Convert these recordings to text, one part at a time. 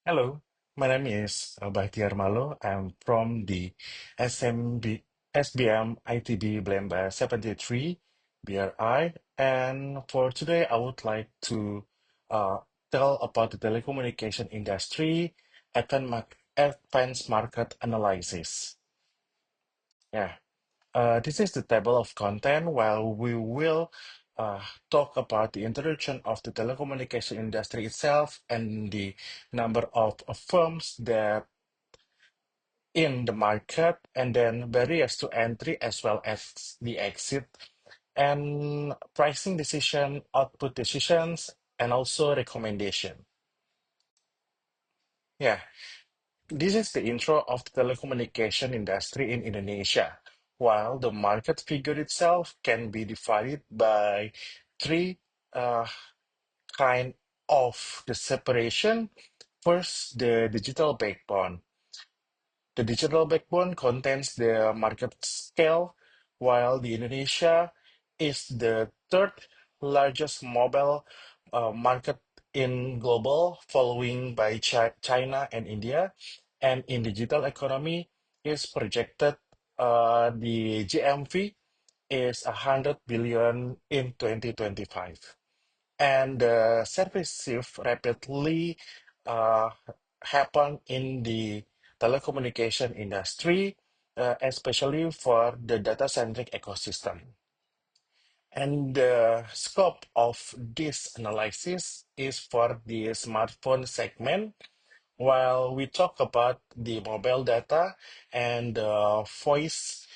Hello, my name is Bachtiar Mallo. I'm from the SMB, SBM ITB Blemba 73 BRI. And for today, I would like to uh, tell about the telecommunication industry advanced market analysis. Yeah. This is the table of content where we will talk about the introduction of the telecommunication industry itself and the number of firms that in the market, and then barriers to entry as well as the exit, and pricing decision, output decisions, and also recommendation. Yeah. This is the intro of the telecommunication industry in Indonesia. While the market figure itself can be divided by three uh, kind of the separation. First, the digital backbone. The digital backbone contains the market scale, while the Indonesia is the third largest mobile market in global, following by China and India. And in digital economy is projected the GMV is 100 billion in 2025. And the service shift rapidly uh, happen in the telecommunication industry, especially for the data-centric ecosystem. And the scope of this analysis is for the smartphone segment, while we talk about the mobile data and voice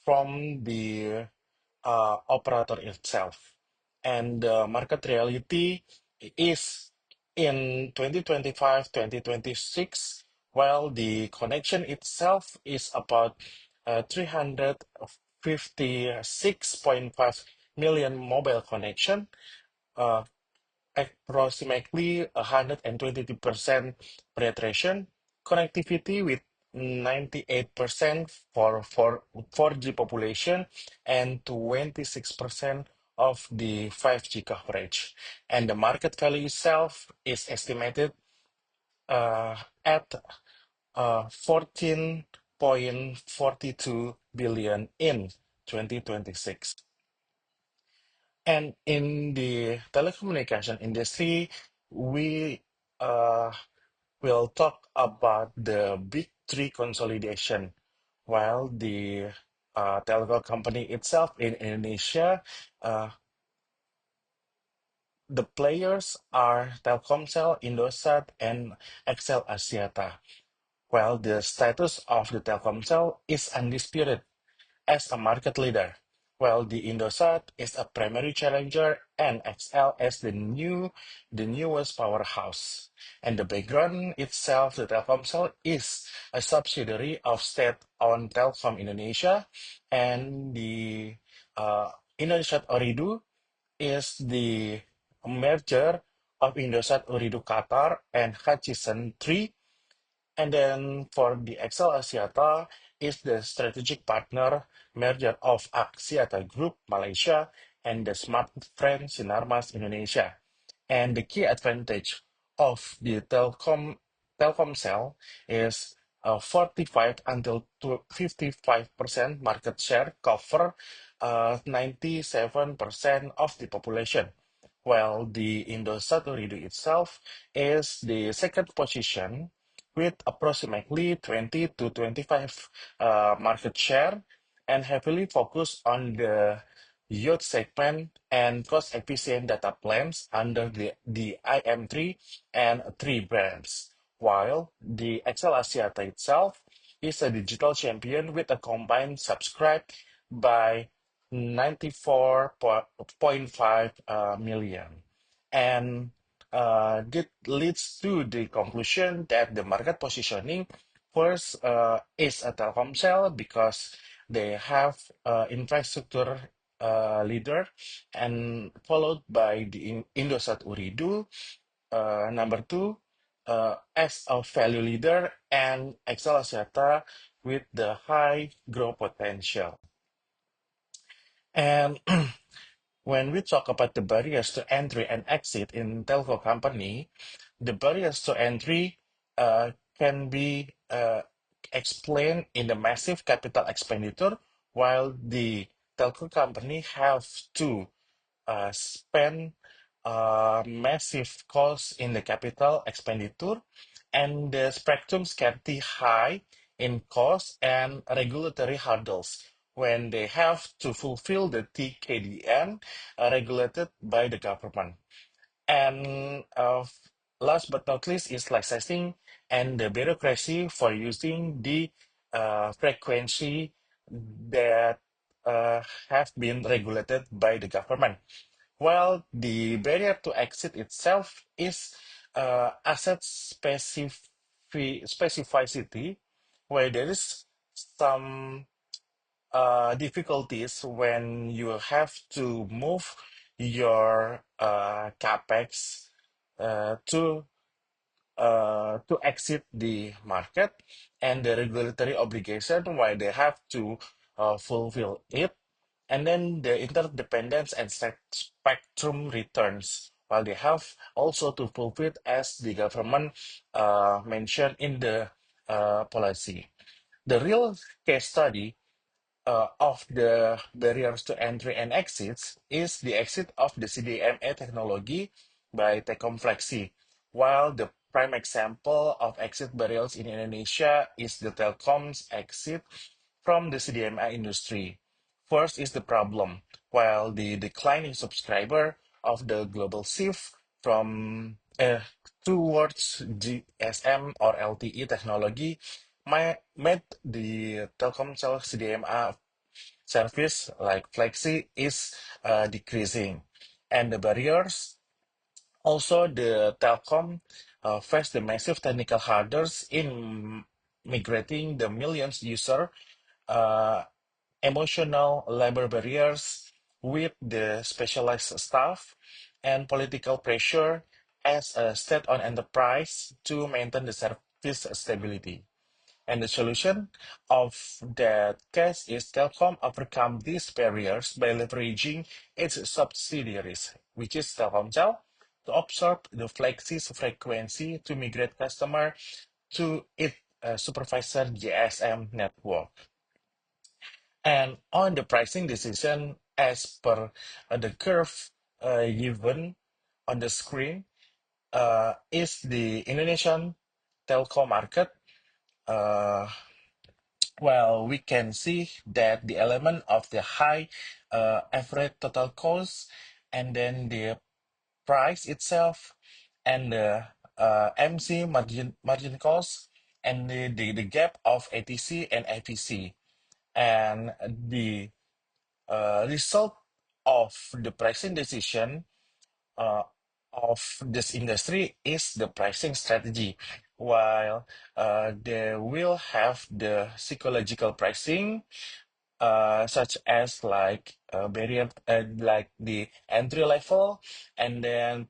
from the operator itself. And the market reality is in 2025, 2026, while the connection itself is about 356.5 million mobile connection, uh, approximately 122% penetration, connectivity with 98% for 4G population, and 26% of the 5G coverage. And the market value itself is estimated at 14.42 billion in 2026. And in the telecommunication industry, we uh, will talk about the big three consolidation. While the telco company itself in Indonesia, uh, the players are Telkomsel, Indosat, and XL Axiata. While the status of the Telkomsel is undisputed as a market leader, while the Indosat is a primary challenger and XL as the newest powerhouse. And the background itself, the Telkomsel is a subsidiary of state-owned Telkom Indonesia, and the Indosat Ooredoo is the merger of Indosat Ooredoo Qatar and Hutchison 3. And then for the XL Axiata is the strategic partner merger of Axiata Group Malaysia and the Smart Friend Sinarmas Indonesia. And the key advantage of the Telkomsel is 45 until to 55% market share cover 97% of the population, while the Indosat Ooredoo itself is the second position with approximately 20 to 25 market share and heavily focused on the youth segment and cost-efficient data plans under the IM3 and 3 brands, while the XL Axiata itself is a digital champion with a combined subscribe by 94.5 million. And that leads to the conclusion that the market positioning first is a Telkomsel because they have infrastructure leader, and followed by the Indosat Ooredoo, number two, as a value leader, and XL Axiata with the high growth potential. And when we talk about the barriers to entry and exit in telco company, the barriers to entry can be explained in the massive capital expenditure, while the telco company have to spend massive costs in the capital expenditure, and the spectrum scarcity high in cost and regulatory hurdles when they have to fulfill the TKDN regulated by the government. And last but not least is licensing and the bureaucracy for using the frequency that have been regulated by the government. While the barrier to exit itself is asset specificity, where there is some difficulties when you have to move your capex to exit the market, and the regulatory obligation why they have to fulfill it, and then the interdependence and spectrum returns while they have also to fulfill it as the government mentioned in the policy. The real case study of the barriers to entry and exits is the exit of the CDMA technology by Techcomflexi, while the prime example of exit barriers in Indonesia is the Telkom's exit from the CDMA industry. First is the problem, while the declining subscriber of the global shift from towards GSM or LTE technology made the Telkomsel CDMA service like Flexi is decreasing. And the barriers, also the Telkom face the massive technical hurdles in migrating the millions user, uh, emotional labor barriers with the specialized staff, and political pressure as a state-owned enterprise to maintain the service stability. And the solution of that case is Telkom overcome these barriers by leveraging its subsidiaries, which is Telkomsel, to absorb the Flexis frequency to migrate customer to its supervisor GSM network. And on the pricing decision, as per the curve given on the screen, is the Indonesian telco market. Uh, well, we can see that the element of the high average total cost, and then the price itself, and the MC margin cost, and the gap of ATC and APC, and the result of the pricing decision uh, of this industry is the pricing strategy. While they will have the psychological pricing, such as like variant, like the entry level, and then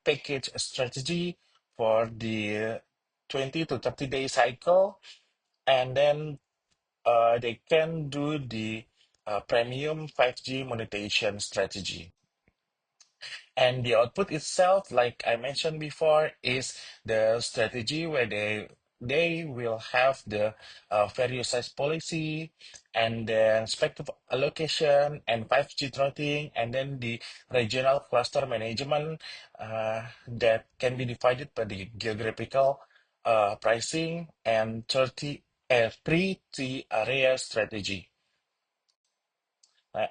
package strategy for the 20 to 30-day cycle, and then they can do the premium 5G monetization strategy. And the output itself, like I mentioned before, is the strategy where they will have the various size policy, and then spectrum allocation, and 5G routing, and then the regional cluster management that can be divided by the geographical pricing and 3T area strategy.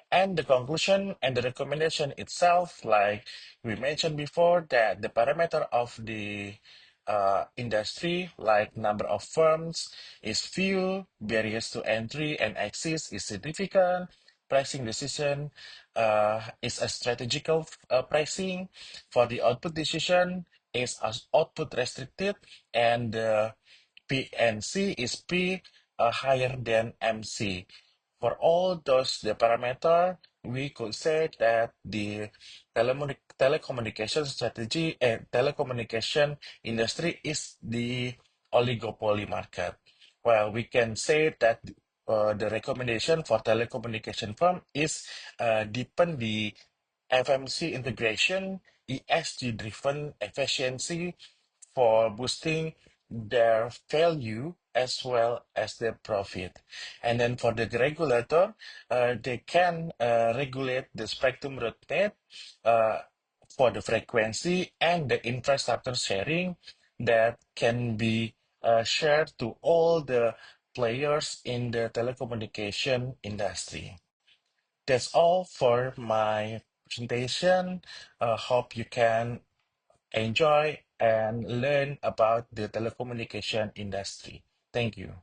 And the conclusion and the recommendation itself, like we mentioned before, that the parameter of the industry, like number of firms, is few, barriers to entry and access is significant, pricing decision is a strategical pricing, for the output decision is as output restricted, and PNC is P higher than MC. For all those the parameter, we could say that the telecommunication strategy and telecommunication industry is the oligopoly market. Well, we can say that the recommendation for telecommunication firm is deepen the FMC integration, ESG-driven efficiency for boosting their value as well as their profit. And then for the regulator, they can regulate the spectrum rate uh, for the frequency and the infrastructure sharing that can be shared to all the players in the telecommunication industry. That's all for my presentation. Hope you can enjoy and learn about the telecommunication industry. Thank you.